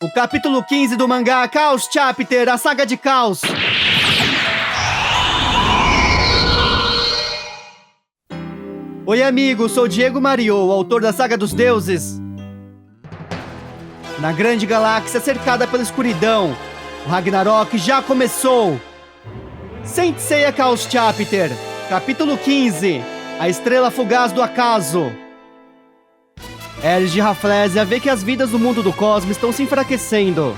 O capítulo 15 do mangá Chaos Chapter, a saga de Caos. Oi amigos, sou Diego Mario, autor da Saga dos Deuses. Na grande galáxia cercada pela escuridão, o Ragnarok já começou. Saint Seiya Chaos Chapter, capítulo 15, a estrela fugaz do acaso. Eris de Rafflesia vê que as vidas do mundo do cosmos estão se enfraquecendo.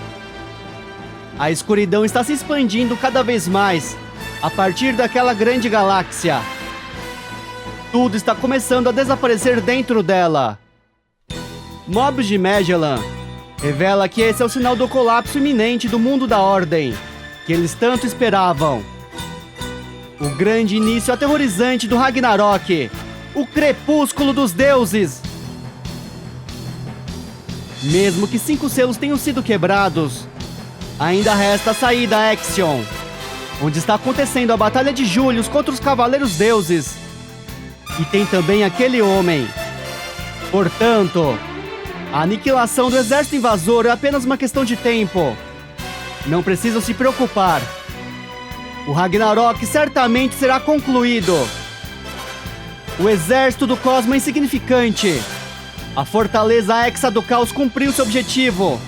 A escuridão está se expandindo cada vez mais a partir daquela grande galáxia. Tudo está começando a desaparecer dentro dela. Mobius de Magellan revela que esse é o sinal do colapso iminente do mundo da Ordem, que eles tanto esperavam. O grande início aterrorizante do Ragnarok, o crepúsculo dos deuses. Mesmo que 5 selos tenham sido quebrados, ainda resta a saída Axion, onde está acontecendo a Batalha de Julius contra os Cavaleiros Deuses. E tem também aquele homem. Portanto, a aniquilação do exército invasor é apenas uma questão de tempo. Não precisam se preocupar. O Ragnarok certamente será concluído. O exército do cosmo é insignificante. A fortaleza Hexa do Caos cumpriu seu objetivo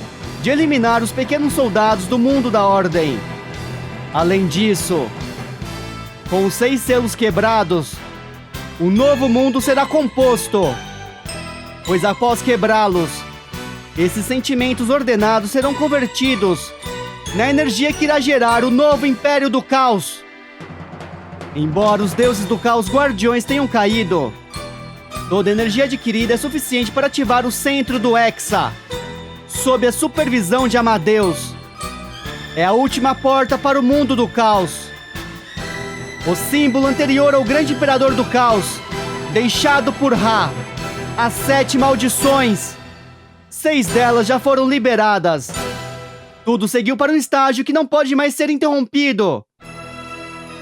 de eliminar os pequenos soldados do mundo da Ordem. Além disso, com os 6 selos quebrados, o novo mundo será composto, pois após quebrá-los, esses sentimentos ordenados serão convertidos na energia que irá gerar o novo Império do Caos. Embora os deuses do Caos Guardiões tenham caído, toda a energia adquirida é suficiente para ativar o centro do Hexa, sob a supervisão de Amadeus. É a última porta para o mundo do Caos. O símbolo anterior ao grande imperador do Caos, deixado por Ra. As 7 maldições. 6 delas já foram liberadas. Tudo seguiu para um estágio que não pode mais ser interrompido.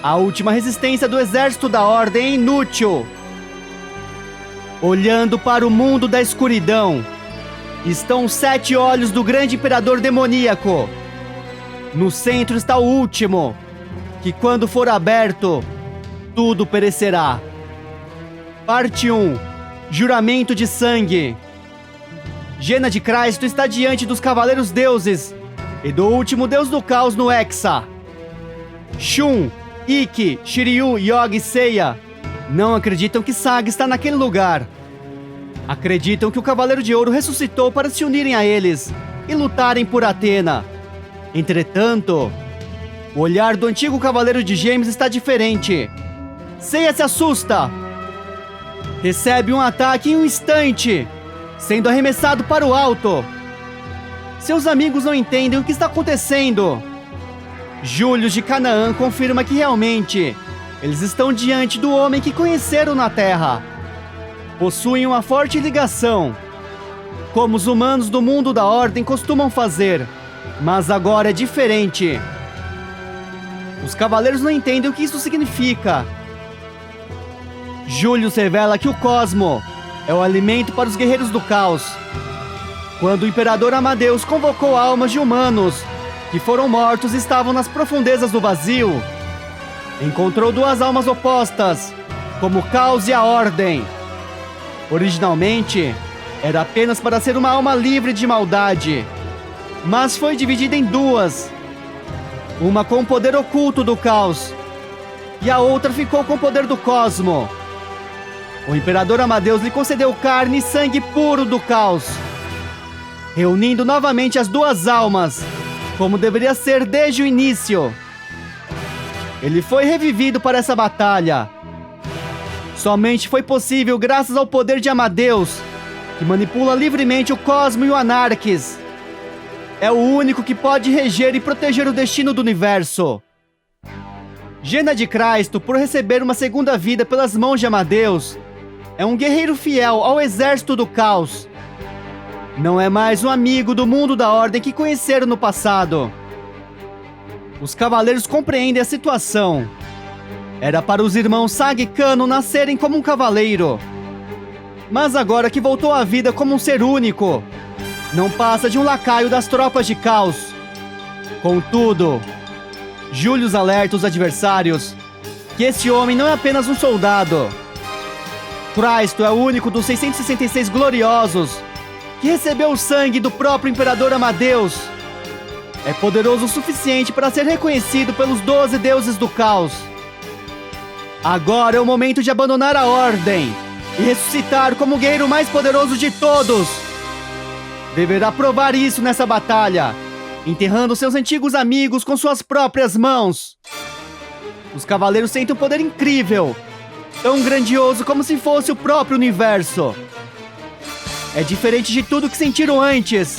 A última resistência do exército da Ordem é inútil. Olhando para o mundo da escuridão, estão os 7 olhos do grande imperador demoníaco. No centro está o último, que quando for aberto, tudo perecerá. Parte 1. Juramento de sangue. Jena de Cristo está diante dos Cavaleiros Deuses e do último deus do caos no Hexa. Shun, Ikki, Shiryu, Yoga e Seiya não acreditam que Saga está naquele lugar. Acreditam que o Cavaleiro de Ouro ressuscitou para se unirem a eles e lutarem por Athena. Entretanto, o olhar do antigo Cavaleiro de Gêmeos está diferente. Seiya se assusta. Recebe um ataque em um instante, sendo arremessado para o alto. Seus amigos não entendem o que está acontecendo. Julius de Canaã confirma que realmente eles estão diante do homem que conheceram na Terra. Possuem uma forte ligação, como os humanos do mundo da Ordem costumam fazer. Mas agora é diferente. Os cavaleiros não entendem o que isso significa. Julius revela que o cosmo é o alimento para os guerreiros do caos. Quando o imperador Amadeus convocou almas de humanos que foram mortos e estavam nas profundezas do vazio, encontrou 2 almas opostas, como o caos e a ordem. Originalmente, era apenas para ser uma alma livre de maldade, mas foi dividida em 2. Uma com o poder oculto do caos, e a outra ficou com o poder do cosmo. O imperador Amadeus lhe concedeu carne e sangue puro do caos, reunindo novamente as 2 almas, como deveria ser desde o início. Ele foi revivido para essa batalha. Somente foi possível graças ao poder de Amadeus, que manipula livremente o cosmo e o Anarquis. É o único que pode reger e proteger o destino do universo. Jena de Cristo, por receber uma segunda vida pelas mãos de Amadeus, é um guerreiro fiel ao exército do caos. Não é mais um amigo do mundo da Ordem que conheceram no passado. Os cavaleiros compreendem a situação. Era para os irmãos Sage e Kano nascerem como um cavaleiro. Mas agora que voltou à vida como um ser único, não passa de um lacaio das tropas de caos. Contudo, Julius alerta os adversários que esse homem não é apenas um soldado. Cristo é o único dos 666 gloriosos que recebeu o sangue do próprio Imperador Amadeus. É poderoso o suficiente para ser reconhecido pelos 12 deuses do caos. Agora é o momento de abandonar a ordem e ressuscitar como o guerreiro mais poderoso de todos. Deverá provar isso nessa batalha, enterrando seus antigos amigos com suas próprias mãos. Os cavaleiros sentem um poder incrível, tão grandioso como se fosse o próprio universo. É diferente de tudo que sentiram antes.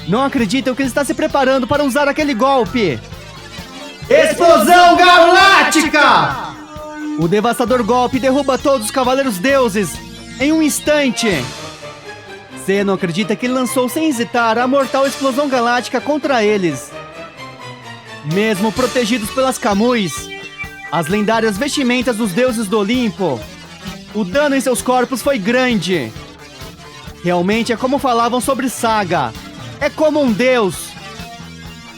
Não acreditam que ele está se preparando para usar aquele golpe. Explosão Galáctica! O devastador golpe derruba todos os cavaleiros deuses em um instante. Zeno acredita que ele lançou sem hesitar a mortal explosão galáctica contra eles. Mesmo protegidos pelas Camuys, as lendárias vestimentas dos deuses do Olimpo, o dano em seus corpos foi grande. Realmente é como falavam sobre Saga. É como um deus.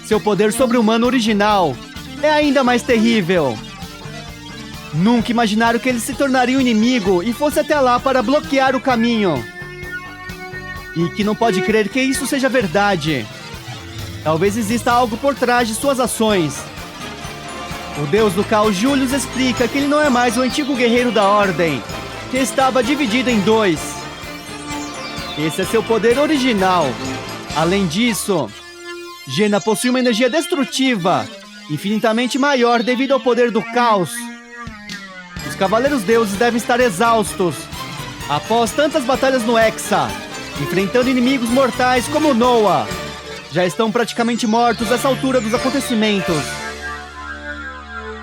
Seu poder sobre-humano original é ainda mais terrível. Nunca imaginaram que ele se tornaria um inimigo e fosse até lá para bloquear o caminho. E que não pode crer que isso seja verdade. Talvez exista algo por trás de suas ações. O deus do caos Julius explica que ele não é mais o antigo guerreiro da ordem, que estava dividido em dois. Esse é seu poder original. Além disso, Jena possui uma energia destrutiva, infinitamente maior devido ao poder do caos. Os cavaleiros deuses devem estar exaustos após tantas batalhas no Hexa, enfrentando inimigos mortais como Noah. Já estão praticamente mortos nessa altura dos acontecimentos.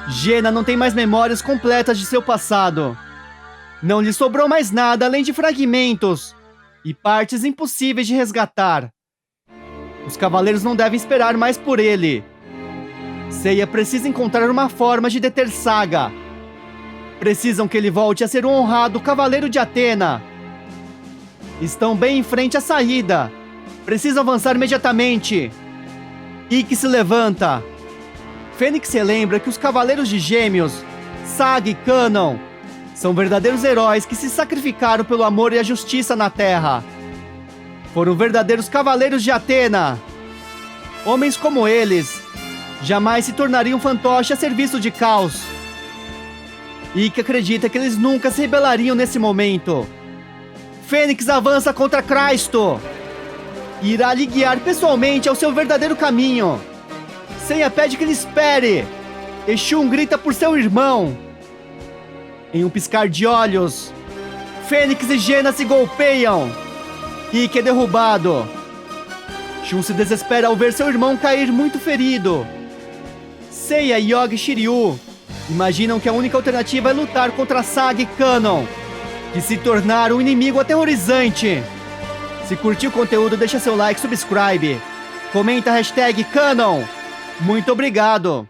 Jena não tem mais memórias completas de seu passado. Não lhe sobrou mais nada além de fragmentos e partes impossíveis de resgatar. Os cavaleiros não devem esperar mais por ele. Seiya precisa encontrar uma forma de deter Saga. Precisam que ele volte a ser um honrado cavaleiro de Atena. Estão bem em frente à saída. Precisam avançar imediatamente. Ikki se levanta. Fênix relembra que os cavaleiros de Gêmeos, Saga e Kanon, são verdadeiros heróis que se sacrificaram pelo amor e a justiça na Terra. Foram verdadeiros cavaleiros de Atena. Homens como eles jamais se tornariam fantoche a serviço de caos. Ikki acredita que eles nunca se rebelariam nesse momento. Fênix avança contra Cristo e irá lhe guiar pessoalmente ao seu verdadeiro caminho. Seiya pede que ele espere. Exum grita por seu irmão. Em um piscar de olhos, Fênix e Jena se golpeiam. Ikki é derrubado. Shun se desespera ao ver seu irmão cair muito ferido. Seiya, Yoga e Shiryu imaginam que a única alternativa é lutar contra Saga e Kanon, que se tornaram um inimigo aterrorizante. Se curtiu o conteúdo, deixa seu like e subscribe. Comenta a hashtag Kanon. Muito obrigado!